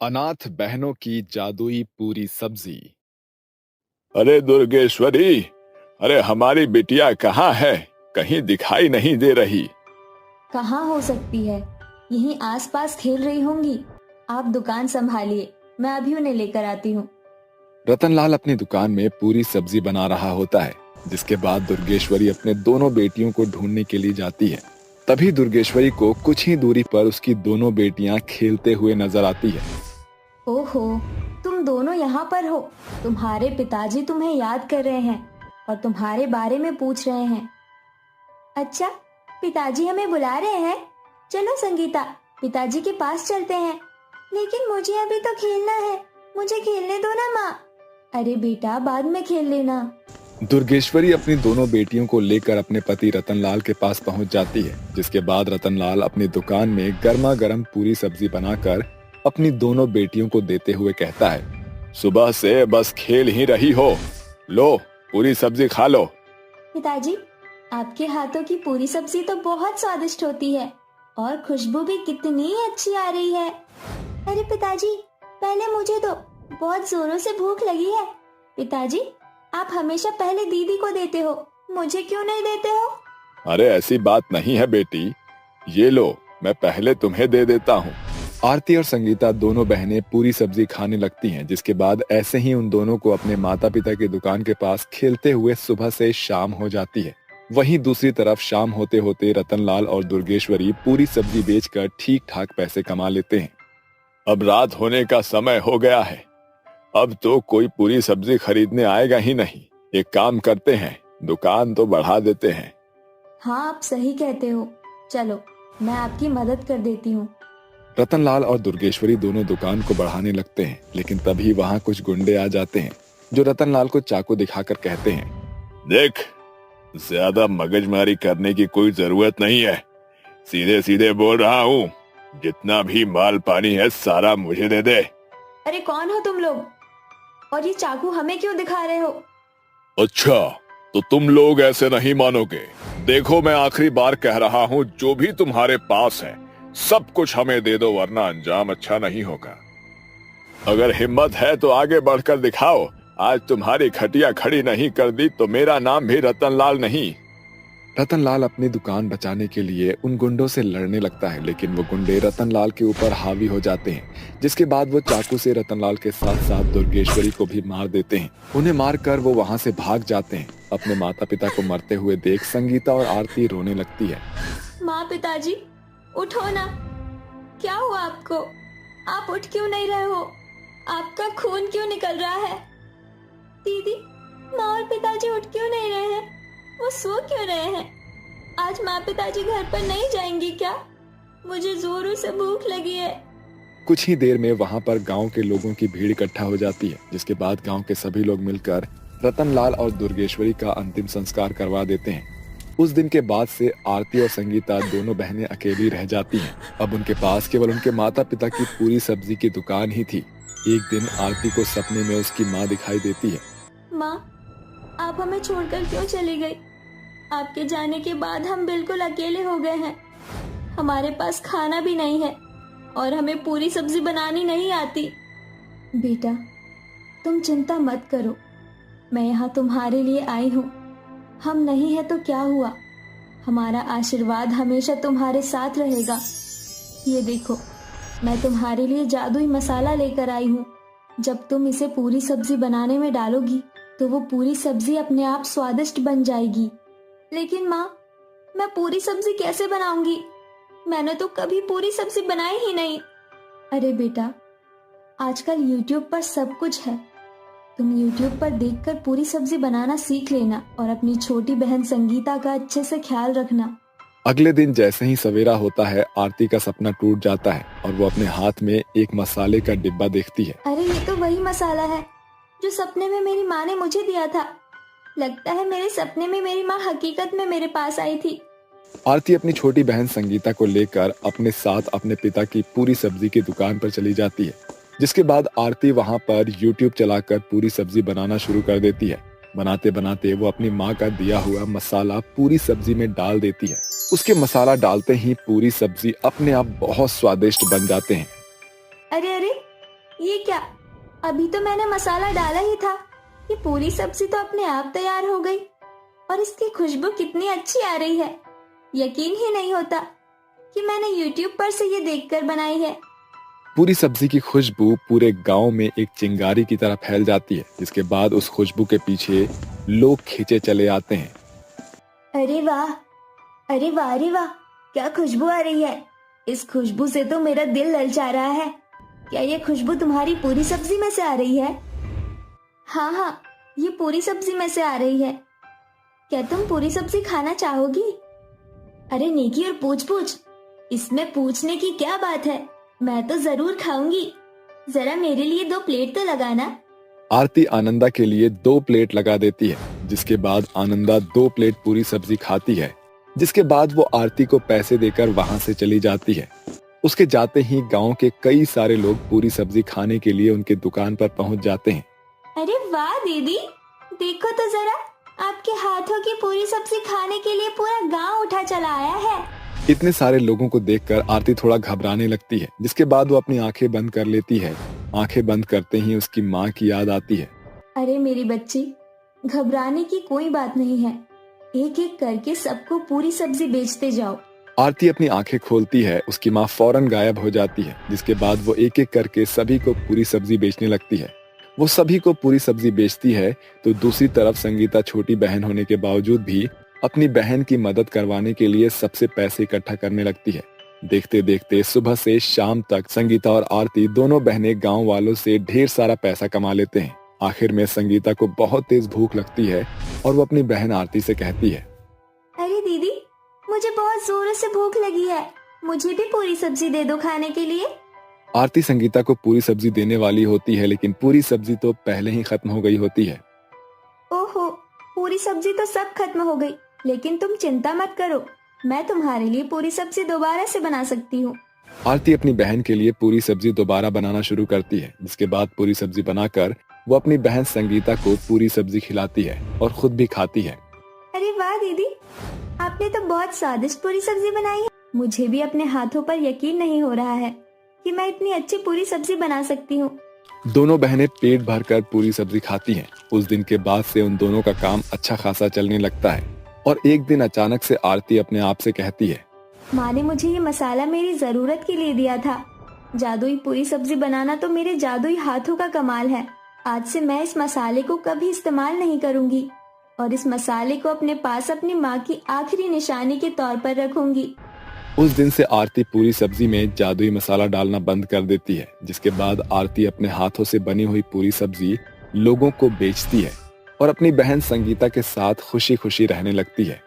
अनाथ बहनों की जादुई पूरी सब्जी। अरे दुर्गेश्वरी, अरे हमारी बिटिया कहाँ है? कहीं दिखाई नहीं दे रही। कहाँ हो सकती है? यहीं आसपास खेल रही होंगी। आप दुकान संभालिए, मैं अभी उन्हें लेकर आती हूँ। रतनलाल अपनी दुकान में पूरी सब्जी बना रहा होता है, जिसके बाद दुर्गेश्वरी अपने दोनों बेटियों को ढूंढने के लिए जाती है। तभी दुर्गेश्वरी को कुछ ही दूरी पर उसकी दोनों बेटियां खेलते हुए नजर आती है। ओहो, तुम दोनों यहाँ पर हो। तुम्हारे पिताजी तुम्हें याद कर रहे हैं और तुम्हारे बारे में पूछ रहे हैं। अच्छा, पिताजी हमें बुला रहे हैं। चलो संगीता, पिताजी के पास चलते हैं। लेकिन मुझे अभी तो खेलना है, मुझे खेलने दो ना माँ। अरे बेटा, बाद में खेल लेना। दुर्गेश्वरी अपनी दोनों बेटियों को लेकर अपने पति रतनलाल के पास पहुंच जाती है, जिसके बाद रतनलाल अपनी दुकान में गर्मा गर्म पूरी सब्जी बनाकर अपनी दोनों बेटियों को देते हुए कहता है, सुबह से बस खेल ही रही हो, लो पूरी सब्जी खा लो। पिताजी, आपके हाथों की पूरी सब्जी तो बहुत स्वादिष्ट होती है और खुशबू भी कितनी अच्छी आ रही है। अरे पिताजी, पहले मुझे दो, बहुत जोरों से भूख लगी है। पिताजी, आप हमेशा पहले दीदी को देते हो, मुझे क्यों नहीं देते हो? अरे ऐसी बात नहीं है बेटी, ये लो मैं पहले तुम्हें दे देता हूँ। आरती और संगीता दोनों बहनें पूरी सब्जी खाने लगती हैं, जिसके बाद ऐसे ही उन दोनों को अपने माता पिता की दुकान के पास खेलते हुए सुबह से शाम हो जाती है। वहीं दूसरी तरफ शाम होते होते रतनलाल और दुर्गेश्वरी पूरी सब्जी बेचकर ठीक ठाक पैसे कमा लेते हैं। अब रात होने का समय हो गया है, अब तो कोई पूरी सब्जी खरीदने आएगा ही नहीं। एक काम करते हैं, दुकान तो बढ़ा देते हैं। हाँ, आप सही कहते हो। चलो, मैं आपकी मदद कर देती हूँ। रतनलाल और दुर्गेश्वरी दोनों दुकान को बढ़ाने लगते हैं, लेकिन तभी वहाँ कुछ गुंडे आ जाते हैं, जो रतनलाल को चाकू दिखाकर कहते हैं, देख, ज्यादा मगजमारी करने की कोई जरूरत नहीं है। सीधे सीधे बोल रहा हूँ, जितना भी माल पानी है सारा मुझे दे दे। अरे कौन हो तुम लोग, और ये चाकू हमें क्यों दिखा रहे हो? अच्छा, तो तुम लोग ऐसे नहीं मानोगे। देखो, मैं आखिरी बार कह रहा हूँ, जो भी तुम्हारे पास है सब कुछ हमें दे दो, वरना अंजाम अच्छा नहीं होगा। अगर हिम्मत है तो आगे बढ़कर दिखाओ। आज तुम्हारी खटिया खड़ी नहीं कर दी तो मेरा नाम भी रतनलाल नहीं। रतनलाल अपनी दुकान बचाने के लिए उन गुंडों से लड़ने लगता है, लेकिन वो गुंडे रतनलाल के ऊपर हावी हो जाते हैं, जिसके बाद वो चाकू से रतनलाल के साथ साथ दुर्गेश्वरी को भी मार देते हैं। उन्हें मारकर वो वहाँ से भाग जाते हैं। अपने माता पिता को मरते हुए देख संगीता और आरती रोने लगती है। माँ, पिताजी, उठो ना। क्या हुआ आपको? आप उठ क्यों नहीं रहे हो? आपका खून क्यों निकल रहा है? दीदी, माँ और पिताजी उठ क्यों नहीं रहे हैं? वो सो क्यों रहे हैं? आज माँ पिताजी घर पर नहीं जाएंगी क्या? मुझे जोरों से भूख लगी है। कुछ ही देर में वहाँ पर गांव के लोगों की भीड़ इकट्ठा हो जाती है, जिसके बाद गांव के सभी लोग मिलकर रतनलाल और दुर्गेश्वरी का अंतिम संस्कार करवा देते हैं। उस दिन के बाद से आरती और संगीता दोनों बहनें अकेली रह जाती हैं। अब उनके पास केवल उनके माता पिता की पूरी सब्जी की दुकान ही थी। एक दिन आरती को सपने में उसकी माँ दिखाई देती है। माँ, आप हमें छोड़कर क्यों चली गई? आपके जाने के बाद हम बिल्कुल अकेले हो गए हैं। हमारे पास खाना भी नहीं है और हमें पूरी सब्जी बनानी नहीं आती। बेटा, तुम चिंता मत करो, मैं यहाँ तुम्हारे लिए आई हूँ। हम नहीं है तो क्या हुआ, हमारा आशीर्वाद हमेशा तुम्हारे साथ रहेगा। ये देखो, मैं तुम्हारे लिए जादुई मसाला लेकर आई हूँ। जब तुम इसे पूरी सब्जी बनाने में डालोगी तो वो पूरी सब्जी अपने आप स्वादिष्ट बन जाएगी। लेकिन माँ, मैं पूरी सब्जी कैसे बनाऊंगी? मैंने तो कभी पूरी सब्जी बनाई ही नहीं। अरे बेटा, आजकल YouTube पर सब कुछ है। तुम YouTube पर देखकर पूरी सब्जी बनाना सीख लेना और अपनी छोटी बहन संगीता का अच्छे से ख्याल रखना। अगले दिन जैसे ही सवेरा होता है, आरती का सपना टूट जाता है और वो अपने हाथ में एक मसाले का डिब्बा देखती है। अरे ये तो वही मसाला है जो सपने में मेरी माँ ने मुझे दिया था। लगता है मेरे सपने में मेरी माँ हकीकत में मेरे पास आई थी। आरती अपनी छोटी बहन संगीता को लेकर अपने साथ अपने पिता की पूरी सब्जी की दुकान पर चली जाती है, जिसके बाद आरती वहां पर YouTube चलाकर पूरी सब्जी बनाना शुरू कर देती है। बनाते बनाते वो अपनी माँ का दिया हुआ मसाला पूरी सब्जी में डाल देती है। उसके मसाला डालते ही पूरी सब्जी अपने आप बहुत स्वादिष्ट बन जाते हैं। अरे अरे, ये क्या? अभी तो मैंने मसाला डाला ही था। ये पूरी सब्जी तो अपने आप तैयार हो गई और इसकी खुशबू कितनी अच्छी आ रही है। यकीन ही नहीं होता कि मैंने YouTube पर से ये देखकर बनाई है। पूरी सब्जी की खुशबू पूरे गांव में एक चिंगारी की तरह फैल जाती है, जिसके बाद उस खुशबू के पीछे लोग खींचे चले आते हैं। अरे वाह, अरे वाह, अरे वाह, क्या खुशबू आ रही है। इस खुशबू से तो मेरा दिल ललचा रहा है। क्या ये खुशबू तुम्हारी पूरी सब्जी में से आ रही है? हाँ हाँ, ये पूरी सब्जी में से आ रही है। क्या तुम पूरी सब्जी खाना चाहोगी? अरे नेकी और पूछ, इसमें पूछने की क्या बात है, मैं तो जरूर खाऊंगी। जरा मेरे लिए 2 प्लेट तो लगाना। आरती आनंदा के लिए 2 प्लेट लगा देती है, जिसके बाद आनंदा 2 प्लेट पूरी सब्जी खाती है, जिसके बाद वो आरती को पैसे देकर वहां से चली जाती है। उसके जाते ही गांव के कई सारे लोग पूरी सब्जी खाने के लिए उनके दुकान पर पहुंच जाते हैं। अरे वाह दीदी, देखो तो जरा, आपके हाथों की पूरी सब्जी खाने के लिए पूरा गांव उठा चला आया है। इतने सारे लोगों को देखकर आरती थोड़ा घबराने लगती है, जिसके बाद वो अपनी आंखें बंद कर लेती है। आंखें बंद करते ही उसकी माँ की याद आती है। अरे मेरी बच्ची, घबराने की कोई बात नहीं है। एक एक करके सबको पूरी सब्जी बेचते जाओ। आरती अपनी आंखें खोलती है, उसकी माँ फौरन गायब हो जाती है, जिसके बाद वो एक एक करके सभी को पूरी सब्जी बेचने लगती है। वो सभी को पूरी सब्जी बेचती है तो दूसरी तरफ संगीता छोटी बहन होने के बावजूद भी अपनी बहन की मदद करवाने के लिए सबसे पैसे इकट्ठा करने लगती है। देखते देखते सुबह से शाम तक संगीता और आरती दोनों बहनें गांव वालों से ढेर सारा पैसा कमा लेते हैं। आखिर में संगीता को बहुत तेज भूख लगती है और वो अपनी बहन आरती से कहती है, अरे दीदी, मुझे बहुत जोरों से भूख लगी है, मुझे भी पूरी सब्जी दे दो खाने के लिए। आरती संगीता को पूरी सब्जी देने वाली होती है, लेकिन पूरी सब्जी तो पहले ही खत्म हो गई होती है। ओहो, पूरी सब्जी तो सब खत्म हो गई, लेकिन तुम चिंता मत करो, मैं तुम्हारे लिए पूरी सब्जी दोबारा से बना सकती हूँ। आरती अपनी बहन के लिए पूरी सब्जी दोबारा बनाना शुरू करती है, जिसके बाद पूरी सब्जी बनाकर वो अपनी बहन संगीता को पूरी सब्जी खिलाती है और खुद भी खाती है। अरे वाह दीदी, आपने तो बहुत स्वादिष्ट पूरी सब्जी बनाई है। मुझे भी अपने हाथों पर यकीन नहीं हो रहा है कि मैं इतनी अच्छी पूरी सब्जी बना सकती हूँ। दोनों बहनें पेट भरकर पूरी सब्जी खाती हैं। उस दिन के बाद से उन दोनों का काम अच्छा खासा चलने लगता है और एक दिन अचानक से आरती अपने आप से कहती है, माँ ने मुझे ये मसाला मेरी जरूरत के लिए दिया था। जादुई पूरी सब्जी बनाना तो मेरे जादुई हाथों का कमाल है। आज से मैं इस मसाले को कभी इस्तेमाल नहीं करूंगी और इस मसाले को अपने पास अपनी माँ की आखिरी निशानी के तौर पर रखूंगी। उस दिन से आरती पूरी सब्जी में जादुई मसाला डालना बंद कर देती है, जिसके बाद आरती अपने हाथों से बनी हुई पूरी सब्जी लोगों को बेचती है और अपनी बहन संगीता के साथ खुशी खुशी रहने लगती है।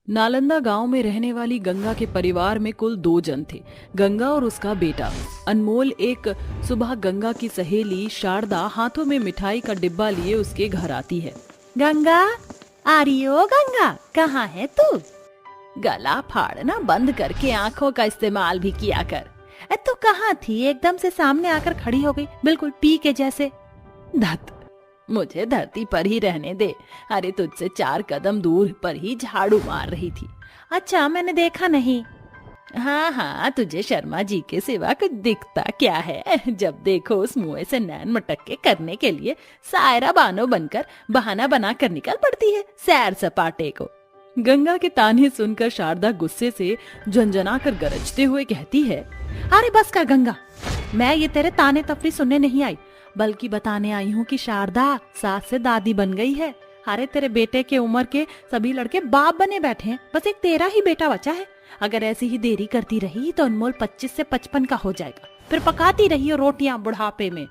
नालंदा गांव में रहने वाली गंगा के परिवार में कुल 2 जन थे, गंगा और उसका बेटा अनमोल। एक सुबह गंगा की सहेली शारदा हाथों में मिठाई का डिब्बा लिए उसके घर आती है। गंगा, आ रही हो गंगा, कहाँ है तू? गला फाड़ना बंद करके आंखों का इस्तेमाल भी किया कर। तू कहाँ थी? एकदम से सामने आकर खड़ी हो गई, बिल्कुल पी के जैसे। धत, मुझे धरती पर ही रहने दे। अरे तुझसे 4 कदम दूर पर ही झाड़ू मार रही थी। अच्छा, मैंने देखा नहीं। हाँ हाँ, तुझे शर्मा जी के सिवा कुछ दिखता क्या है? जब देखो उस मुंह से नैन मटक्के करने के लिए सायरा बानो बनकर बहाना बना कर निकल पड़ती है सैर सपाटे को। गंगा के ताने सुनकर शारदा गुस्से से झंझना कर गरजते हुए कहती है, अरे बस कर गंगा, मैं ये तेरे ताने तफरी सुनने नहीं आई, बल्कि बताने आई हूँ कि शारदा सास से दादी बन गई है। अरे तेरे बेटे के उम्र के सभी लड़के बाप बने बैठे हैं, बस एक तेरा ही बेटा बचा है। अगर ऐसी ही देरी करती रही तो अनमोल 25 से 55 का हो जाएगा, फिर पकाती रही रोटियां बुढ़ापे में।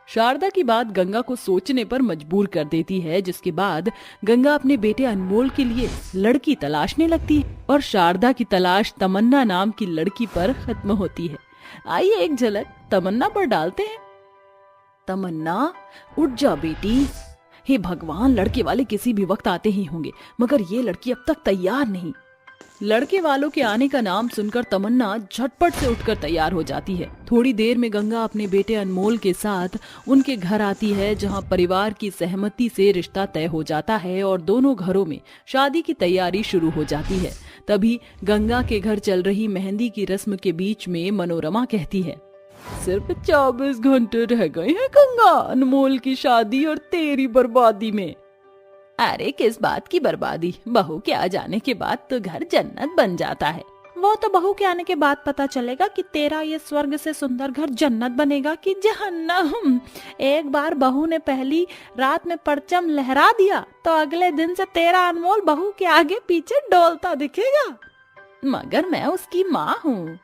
शारदा की बात गंगा को सोचने पर मजबूर कर देती है, जिसके बाद गंगा अपने बेटे अनमोल के लिए लड़की तलाशने लगती है और शारदा की तलाश तमन्ना नाम की लड़की पर खत्म होती है। आइए एक झलक तमन्ना पर डालते हैं। तमन्ना, उठ जा बेटी। हे भगवान, लड़के वाले किसी भी वक्त आते ही होंगे, मगर ये लड़की अब तक तैयार नहीं। लड़के वालों के आने का नाम सुनकर तमन्ना झटपट से उठकर तैयार हो जाती है। थोड़ी देर में गंगा अपने बेटे अनमोल के साथ उनके घर आती है, जहां परिवार की सहमति से रिश्ता तय हो जाता है और दोनों घरों में शादी की तैयारी शुरू हो जाती है। तभी गंगा के घर चल रही मेहंदी की रस्म के बीच में मनोरमा कहती है, सिर्फ 24 घंटे रह गए हैं गंगा अनमोल की शादी और तेरी बर्बादी में। अरे किस बात की बर्बादी, बहू के आ जाने के बाद तो घर जन्नत बन जाता है। वो तो बहू के आने के बाद पता चलेगा कि तेरा ये स्वर्ग से सुंदर घर जन्नत बनेगा कि जहन्नम। एक बार बहू ने पहली रात में परचम लहरा दिया तो अगले दिन से तेरा अनमोल बहू के आगे पीछे डोलता दिखेगा। मगर मैं उसकी माँ हूँ।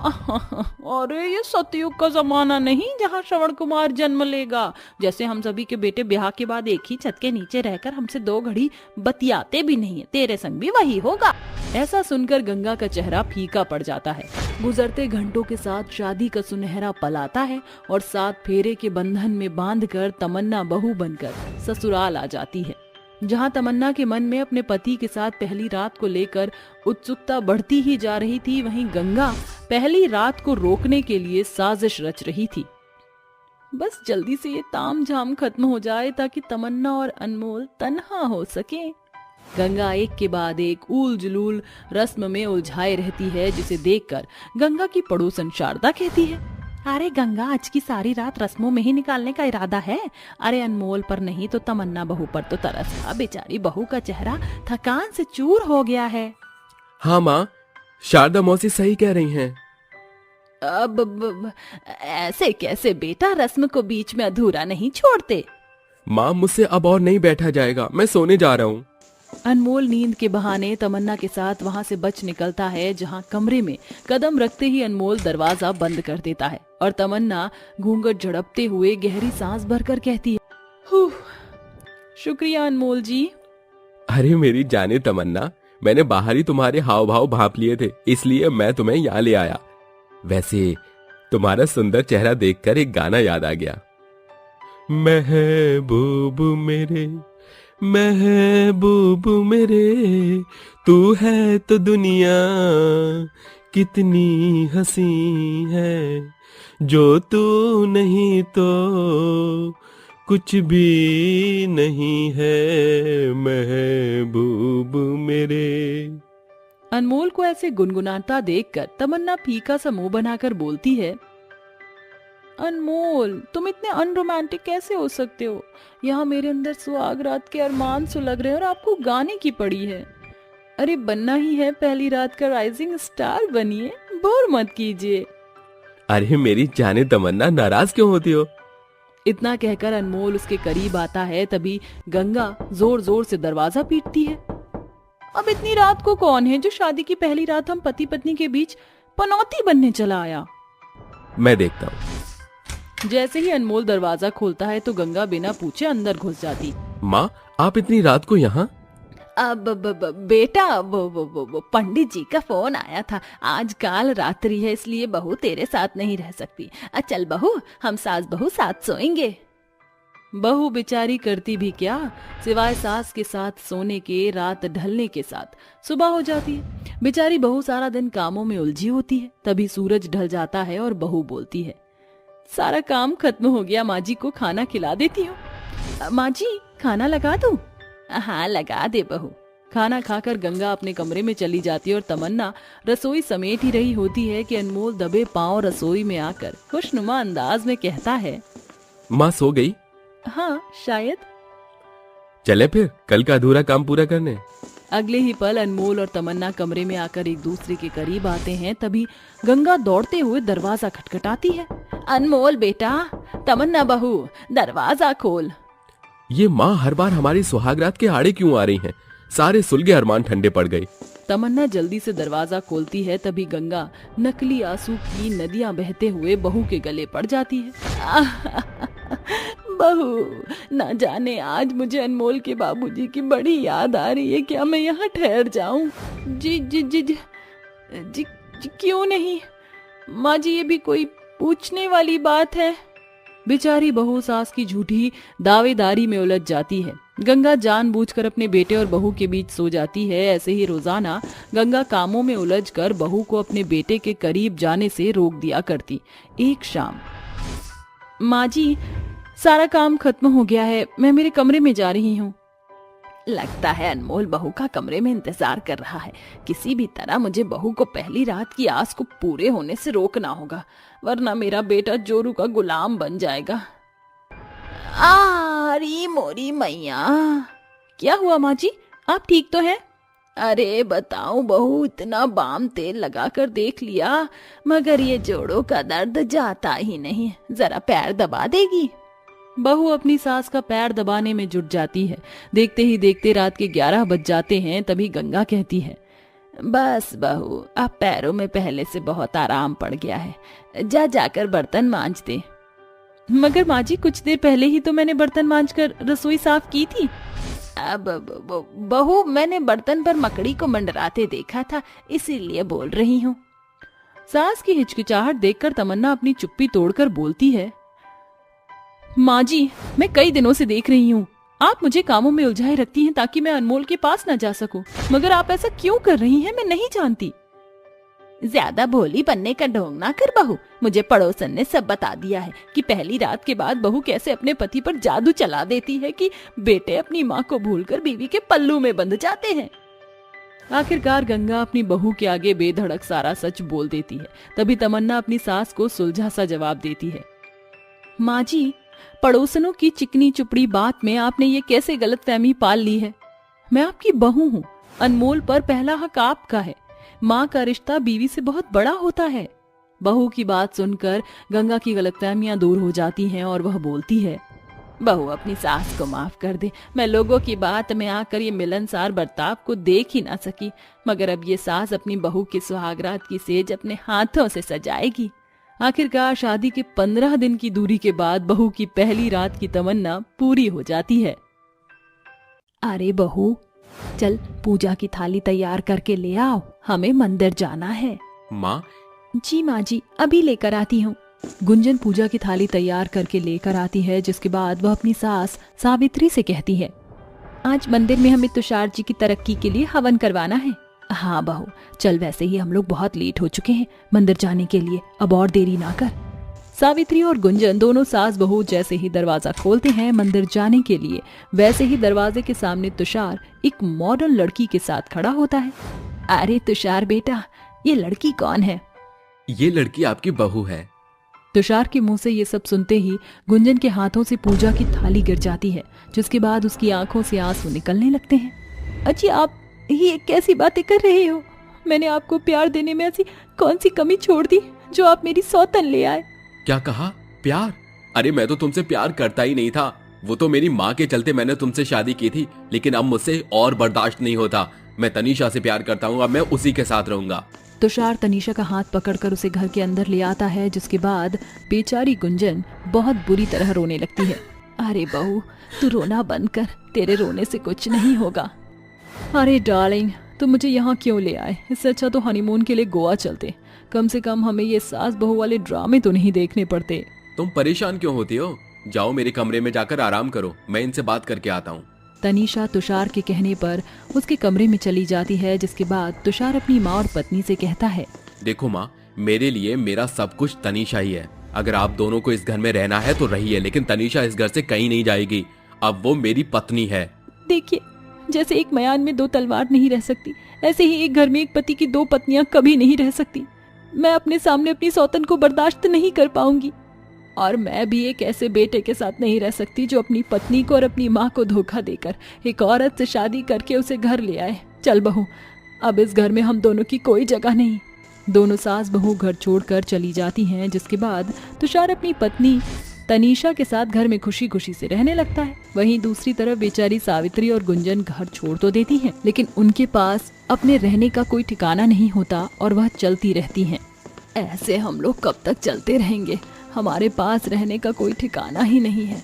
अरे ये सतयुग का जमाना नहीं जहाँ श्रवण कुमार जन्म लेगा। जैसे हम सभी के बेटे ब्याह के बाद एक ही छत के नीचे रहकर हमसे 2 घड़ी बतियाते भी नहीं है, तेरे संग भी वही होगा। ऐसा सुनकर गंगा का चेहरा फीका पड़ जाता है। गुजरते घंटों के साथ शादी का सुनहरा पल आता है और 7 फेरे के बंधन में बांधकर तमन्ना बहू बनकर ससुराल आ जाती है। जहां तमन्ना के मन में अपने पति के साथ पहली रात को लेकर उत्सुकता बढ़ती ही जा रही थी, वहीं गंगा पहली रात को रोकने के लिए साजिश रच रही थी। बस जल्दी से ये तामझाम खत्म हो जाए ताकि तमन्ना और अनमोल तन्हा हो सके। गंगा एक के बाद एक ऊल जुलूल रस्म में उलझाए रहती है, जिसे देखकर गंगा की पड़ोसन शारदा कहती है, अरे गंगा, आज की सारी रात रस्मों में ही निकालने का इरादा है। अरे अनमोल पर नहीं तो तमन्ना बहू पर तो तरस खा। बेचारी बहू का चेहरा थकान से चूर हो गया है। हाँ माँ, शारदा मौसी सही कह रही हैं। अब ऐसे कैसे बेटा, रस्म को बीच में अधूरा नहीं छोड़ते। माँ, मुझसे अब और नहीं बैठा जाएगा, मैं सोने जा रहा हूँ। अनमोल नींद के बहाने तमन्ना के साथ वहां से बच निकलता है, जहां कमरे में कदम रखते ही अनमोल दरवाजा बंद कर देता है और तमन्ना घूंघट झड़पते हुए गहरी सांस भरकर कहती है, शुक्रिया अनमोल जी। अरे मेरी जाने तमन्ना, मैंने बाहर ही तुम्हारे हाव भाव भांप लिए थे, इसलिए मैं तुम्हें यहाँ ले आया। वैसे तुम्हारा सुंदर चेहरा देखकर एक गाना याद आ गया। महबूब मेरे, महबूब मेरे, तू है तो दुनिया कितनी हंसी है, जो तू नहीं तो कुछ भी नहीं है, महबूब मेरे। अनमोल को ऐसे गुनगुनाता देखकर तमन्ना फीका सा मुंह बनाकर बोलती है, अनमोल, तुम इतने अनरोमांटिक कैसे हो सकते हो? यहाँ मेरे अंदर सुहागरात के अरमान सुलग रहे हैं और आपको गाने की पड़ी है। अरे बनना ही है पहली रात का राइजिंग स्टार, बनिए, बोर मत कीजिए। अरे मेरी जाने तमन्ना, नाराज क्यों होती हो? इतना कहकर अनमोल उसके करीब आता है, तभी गंगा जोर जोर से दरवाजा पीटती है। अब इतनी रात को कौन है जो शादी की पहली रात हम पति पत्नी के बीच पनौती बनने चला आया? मैं देखता हूँ। जैसे ही अनमोल दरवाजा खोलता है तो गंगा बिना पूछे अंदर घुस जाती। माँ, आप इतनी रात को यहाँ? अब बेटा, वो पंडित जी का फोन आया था। आज काल रात्रि है, इसलिए बहू तेरे साथ नहीं रह सकती। चल बहू, हम सास बहू साथ सोएंगे। बहू बेचारी करती भी क्या, सिवाय सास के साथ सोने के रात ढलने के साथ सुबह हो जाती है। बेचारी बहू सारा दिन कामों में उलझी होती है। तभी सूरज ढल जाता है और बहू बोलती है, सारा काम खत्म हो गया, माँ जी को खाना खिला देती हूँ। माँ जी, खाना लगा दूं? हाँ लगा दे बहू। खाना खाकर गंगा अपने कमरे में चली जाती है और तमन्ना रसोई समेट ही रही होती है कि अनमोल दबे पांव रसोई में आकर खुशनुमा अंदाज में कहता है, माँ सो गई? हाँ शायद। चले फिर कल का अधूरा काम पूरा करने। अगले ही पल अनमोल और तमन्ना कमरे में आकर एक दूसरे के करीब आते हैं। तभी गंगा दौड़ते हुए दरवाजा खटखटाती है। अनमोल बेटा, तमन्ना बहू, दरवाजा खोल। ये माँ हर बार हमारी सुहागरात के आड़े क्यों आ रही हैं? सारे सुलगे अरमान ठंडे पड़ गए। तमन्ना जल्दी से दरवाजा खोलती है। तभी गंगा नकली आंसू की नदियां बहते हुए बहू के गले पड़ जाती है। बहू, ना जाने आज मुझे अनमोल के बाबूजी की बड़ी याद आ रही है। क्या मैं यहाँ ठहर जाऊं? जी जी जी जी जी, जी क्यों नहीं माँ जी, ये भी कोई पूछने वाली बात है। बेचारी बहू सास की झूठी दावेदारी में उलझ जाती है। गंगा जानबूझकर अपने बेटे और बहू के बीच सो जाती है। ऐसे ही रोजाना गंगा कामों में उलझकर बहू को अपने बेटे के करीब जाने से रोक दिया करती। एक शाम, माँ जी सारा काम खत्म हो गया है, मैं मेरे कमरे में जा रही हूँ। लगता है अनमोल बहू का कमरे में इंतजार कर रहा है। किसी भी तरह मुझे बहू को पहली रात की आस को पूरे होने से रोकना होगा, वरना मेरा बेटा जोरू का गुलाम बन जाएगा। अरे मोरी मैया, क्या हुआ माँ जी, आप ठीक तो हैं? अरे बताऊं बहू, इतना बाम तेल लगा कर देख लिया मगर ये जोड़ों का दर्द जाता ही नहीं। जरा पैर दबा देगी? बहू अपनी सास का पैर दबाने में जुट जाती है। देखते ही देखते रात के 11 बज जाते हैं। तभी गंगा कहती है, बस बहू, अब पैरों में पहले से बहुत आराम पड़ गया है, जा जाकर बर्तन मांज दे। मगर माँ जी, कुछ देर पहले ही तो मैंने बर्तन मांजकर रसोई साफ की थी। अब बहू, मैंने बर्तन पर मकड़ी को मंडराते देखा था, इसीलिए बोल रही हूँ। सास की हिचकिचाहट देखकर तमन्ना अपनी चुप्पी तोड़कर बोलती है, माँ जी, मैं कई दिनों से देख रही हूँ आप मुझे कामों में उलझाए रखती हैं ताकि मैं अनमोल के पास न जा सकूं, मगर आप ऐसा क्यों कर रही हैं मैं नहीं जानती। ज्यादा भोली बनने का ढोंग ना कर बहू, मुझे पड़ोसन ने सब बता दिया है कि पहली रात के बाद बहू कैसे अपने पति पर जादू चला देती है कि बेटे अपनी माँ को भूलकर बीवी के पल्लू में बंध जाते हैं। आखिरकार गंगा अपनी बहू के आगे बेधड़क सारा सच बोल देती है। तभी तमन्ना अपनी सास को सुलझा सा जवाब देती है, माँ जी, पड़ोसनों की चिकनी चुपड़ी बात में आपने ये कैसे गलतफहमी पाल ली है। मैं आपकी बहू हूँ, अनमोल पर पहला हक आपका है। माँ का रिश्ता बीवी से बहुत बड़ा होता है। बहू की बात सुनकर गंगा की गलतफहमियां दूर हो जाती हैं और वह बोलती है, बहू अपनी सास को माफ कर दे। मैं लोगों की बात में आकर ये मिलनसार बर्ताव को देख ही ना सकी, मगर अब ये सास अपनी बहू की सुहागरात की सेज अपने हाथों से सजाएगी। आखिरकार शादी के 15 दिन की दूरी के बाद बहू की पहली रात की तमन्ना पूरी हो जाती है। अरे बहू, चल पूजा की थाली तैयार करके ले आओ, हमें मंदिर जाना है। माँ? जी माँ जी, अभी लेकर आती हूँ। गुंजन पूजा की थाली तैयार करके लेकर आती है, जिसके बाद वह अपनी सास सावित्री से कहती है, आज मंदिर में हमें तुषार जी की तरक्की के लिए हवन करवाना है। हाँ बहू, चल, वैसे ही हम लोग बहुत लेट हो चुके हैं मंदिर जाने के लिए, अब और देरी ना कर। सावित्री और गुंजन दोनों सास बहू जैसे ही दरवाजा खोलते हैं मंदिर जाने के लिए, वैसे ही दरवाजे के सामने तुषार एक मॉडर्न लड़की के साथ खड़ा होता है। अरे तुषार बेटा, ये लड़की कौन है? ये लड़की आपकी बहू है। तुषार के मुंह से ये सब सुनते ही गुंजन के हाथों से पूजा की थाली गिर जाती है, जिसके बाद उसकी आंखों से आंसू निकलने लगते हैं। अजी, आप ये कैसी बातें कर रहे हो? मैंने आपको प्यार देने में ऐसी कौन सी कमी छोड़ दी जो आप मेरी सौतन ले आए? क्या कहा? प्यार? अरे मैं तो तुमसे प्यार करता ही नहीं था। वो तो मेरी माँ के चलते मैंने तुमसे शादी की थी, लेकिन अब मुझसे और बर्दाश्त नहीं होता। मैं तनीषा से प्यार करता हूँ, अब मैं उसी के साथ रहूंगा। तुषार तनीषा का हाथ पकड़कर उसे घर के अंदर ले आता है, जिसके बाद बेचारी गुंजन बहुत बुरी तरह रोने लगती है। अरे बहू, तू रोना बंद कर, तेरे रोने से कुछ नहीं होगा। अरे डार्लिंग, तुम मुझे यहाँ क्यों ले आए? इससे अच्छा तो हनीमून के लिए गोवा चलते। कम से कम हमें ये सास बहू वाले ड्रामे तो नहीं देखने पड़ते। तुम परेशान क्यों होती हो? जाओ मेरे कमरे में जाकर आराम करो, मैं इनसे बात करके आता हूँ। तनीषा तुषार के कहने पर उसके कमरे में चली जाती है, जिसके बाद तुषार अपनी माँ और पत्नी से कहता है, देखो माँ, मेरे लिए मेरा सब कुछ तनीषा ही है। अगर आप दोनों को इस घर में रहना है तो रहिए, लेकिन तनीषा इस घर से कहीं नहीं जाएगी। अब वो मेरी पत्नी है। देखिए, जैसे एक मयान में 2 तलवार नहीं रह सकती, ऐसे ही एक घर में एक पति की 2 पत्नियां कभी नहीं रह सकती। मैं अपने सामने अपनी सौतन को बर्दाश्त नहीं कर पाऊंगी, और मैं भी एक ऐसे बेटे के साथ नहीं रह सकती जो अपनी पत्नी को और अपनी माँ को धोखा देकर एक औरत से शादी करके उसे घर ले आए। चल बहू, अब इस घर में हम दोनों की कोई जगह नहीं। दोनों सास बहू घर छोड़कर चली जाती हैं, जिसके बाद तुषार अपनी पत्नी तनीषा के साथ घर में खुशी खुशी से रहने लगता है। वहीं दूसरी तरफ बेचारी सावित्री और गुंजन घर छोड़ तो देती हैं, लेकिन उनके पास अपने रहने का कोई ठिकाना नहीं होता और वह चलती रहती हैं। ऐसे हम लोग कब तक चलते रहेंगे? हमारे पास रहने का कोई ठिकाना ही नहीं है।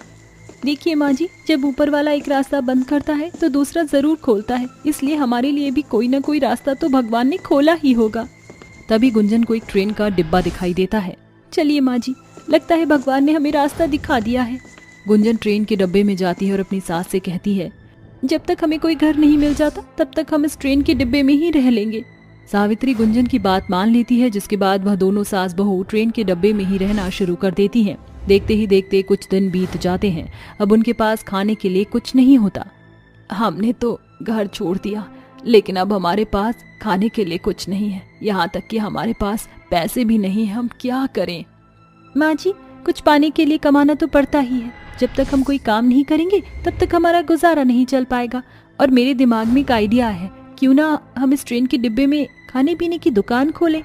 देखिए माँ जी, जब ऊपर वाला एक रास्ता बंद करता है तो दूसरा जरूर खोलता है, इसलिए हमारे लिए भी कोई ना कोई रास्ता तो भगवान ने खोला ही होगा। तभी गुंजन को एक ट्रेन का डिब्बा दिखाई देता है। चलिए माँ जी, लगता है भगवान ने हमें रास्ता दिखा दिया है। गुंजन ट्रेन के डब्बे में जाती है और अपनी सास से कहती है, जब तक हमें कोई घर नहीं मिल जाता तब तक हम इस ट्रेन के डिब्बे में ही रह लेंगे। सावित्री गुंजन की बात मान लेती है, जिसके बाद वह दोनों सास बहू ट्रेन के डब्बे में ही रहना शुरू कर देती हैं। देखते ही देखते कुछ दिन बीत जाते हैं। अब उनके पास खाने के लिए कुछ नहीं होता। हमने तो घर छोड़ दिया, लेकिन अब हमारे पास खाने के लिए कुछ नहीं है। यहाँ तक कि हमारे पास पैसे भी नहीं है। हम क्या करें? माँ जी, कुछ पाने के लिए कमाना तो पड़ता ही है। जब तक हम कोई काम नहीं करेंगे तब तक हमारा गुजारा नहीं चल पाएगा। और मेरे दिमाग में एक आइडिया है, क्यों ना हम इस ट्रेन के डिब्बे में खाने पीने की दुकान खोलें।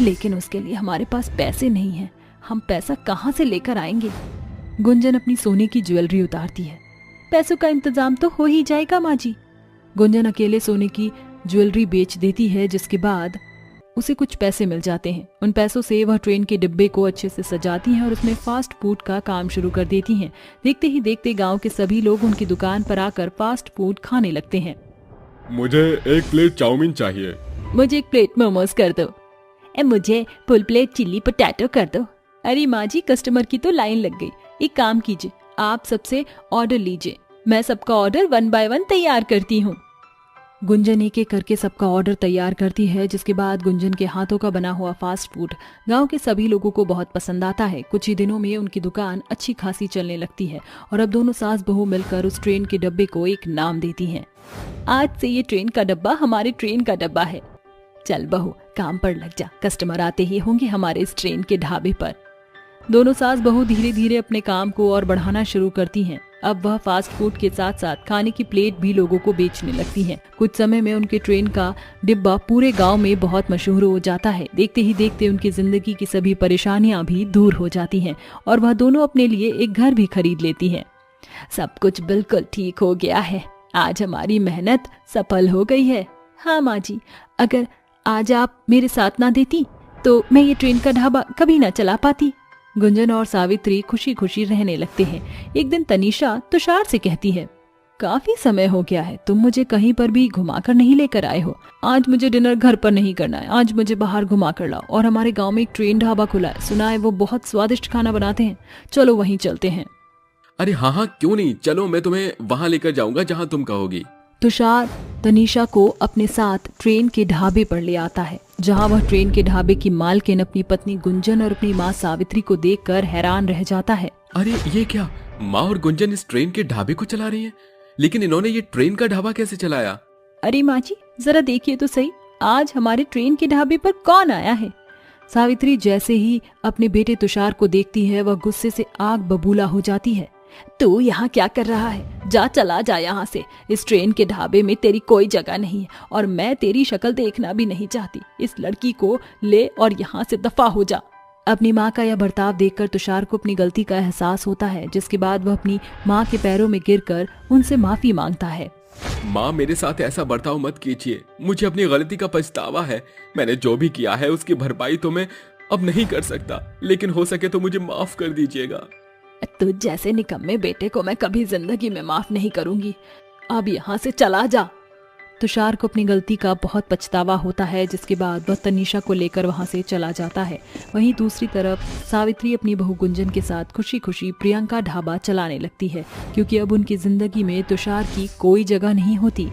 लेकिन उसके लिए हमारे पास पैसे नहीं हैं। हम पैसा कहाँ से लेकर आएंगे? गुंजन अपनी सोने की ज्वेलरी उतारती है। पैसों का इंतजाम तो हो ही जाएगा माँ जी। गुंजन अकेले सोने की ज्वेलरी बेच देती है, जिसके बाद उसे कुछ पैसे मिल जाते हैं। उन पैसों से वह ट्रेन के डिब्बे को अच्छे से सजाती हैं और उसमें फास्ट फूड का काम शुरू कर देती हैं। देखते ही देखते गांव के सभी लोग उनकी दुकान पर आकर फास्ट फूड खाने लगते हैं। मुझे 1 प्लेट चाउमीन चाहिए। मुझे 1 प्लेट मोमोज कर दो। मुझे फुल प्लेट चिल्ली पोटैटो कर दो। अरे माँ जी, कस्टमर की तो लाइन लग गई। एक काम कीजिए, आप सबसे ऑर्डर लीजिए, मैं सबका ऑर्डर 1 बाय 1 तैयार करती हूँ। गुंजन एक एक करके सबका ऑर्डर तैयार करती है, जिसके बाद गुंजन के हाथों का बना हुआ फास्ट फूड गांव के सभी लोगों को बहुत पसंद आता है। कुछ ही दिनों में उनकी दुकान अच्छी खासी चलने लगती है और अब दोनों सास बहू मिलकर उस ट्रेन के डब्बे को एक नाम देती हैं। आज से ये ट्रेन का डब्बा हमारे ट्रेन का डब्बा है। चल बहू, काम पर लग जा, कस्टमर आते ही होंगे हमारे इस ट्रेन के ढाबे पर। दोनों सास बहू धीरे धीरे अपने काम को और बढ़ाना शुरू करती हैं। अब वह फास्ट फूड के साथ साथ खाने की प्लेट भी लोगों को बेचने लगती हैं। कुछ समय में उनके ट्रेन का डिब्बा पूरे गांव में बहुत मशहूर हो जाता है। देखते ही देखते उनकी जिंदगी की सभी परेशानियां भी दूर हो जाती हैं और वह दोनों अपने लिए एक घर भी खरीद लेती हैं। सब कुछ बिल्कुल ठीक हो गया है। आज हमारी मेहनत सफल हो गई है। हाँ माँ जी, अगर आज आप मेरे साथ ना देती तो मैं ये ट्रेन का ढाबा कभी ना चला पाती। गुंजन और सावित्री खुशी खुशी रहने लगते हैं। एक दिन तनीषा तुषार से कहती है, काफी समय हो गया है, तुम मुझे कहीं पर भी घुमाकर नहीं लेकर आए हो। आज मुझे डिनर घर पर नहीं करना है, आज मुझे बाहर घुमा कर लाओ। और हमारे गांव में एक ट्रेन ढाबा खुला है, सुना है वो बहुत स्वादिष्ट खाना बनाते हैं, चलो वहीं चलते हैं। अरे हाँ हाँ, क्यों नहीं, चलो मैं तुम्हें वहां लेकर जाऊंगा जहां तुम कहोगी। तुषार तनीषा को अपने साथ ट्रेन के ढाबे पर ले आता है, जहां वह ट्रेन के ढाबे की मालकिन अपनी पत्नी गुंजन और अपनी माँ सावित्री को देखकर हैरान रह जाता है। अरे ये क्या, माँ और गुंजन इस ट्रेन के ढाबे को चला रही हैं? लेकिन इन्होंने ये ट्रेन का ढाबा कैसे चलाया? अरे माँ जी, जरा देखिए तो सही, आज हमारे ट्रेन के ढाबे पर कौन आया है। सावित्री जैसे ही अपने बेटे तुषार को देखती है, वह गुस्से से आग बबूला हो जाती है। तू यहाँ क्या कर रहा है? जा, चला जा यहाँ से। इस ट्रेन के ढाबे में तेरी कोई जगह नहीं है और मैं तेरी शक्ल देखना भी नहीं चाहती। इस लड़की को ले और यहाँ से दफा हो जा। अपनी माँ का यह बर्ताव देखकर तुषार को अपनी गलती का एहसास होता है, जिसके बाद वह अपनी माँ के पैरों में गिरकर उनसे माफी मांगता है। माँ, मेरे साथ ऐसा बर्ताव मत कीजिए, मुझे अपनी गलती का पछतावा है। मैंने जो भी किया है उसकी भरपाई तो मैं अब नहीं कर सकता, लेकिन हो सके तो मुझे माफ कर दीजिएगा। तुझ जैसे निकम्मे बेटे को मैं कभी जिंदगी में माफ नहीं करूंगी। अब यहाँ से चला जा। तुषार को अपनी गलती का बहुत पछतावा होता है, जिसके बाद वह तनीषा को लेकर वहां से चला जाता है। वहीं दूसरी तरफ सावित्री अपनी बहू गुंजन के साथ खुशी खुशी प्रियंका ढाबा चलाने लगती है, क्योंकि अब उनकी जिंदगी में तुषार की कोई जगह नहीं होती।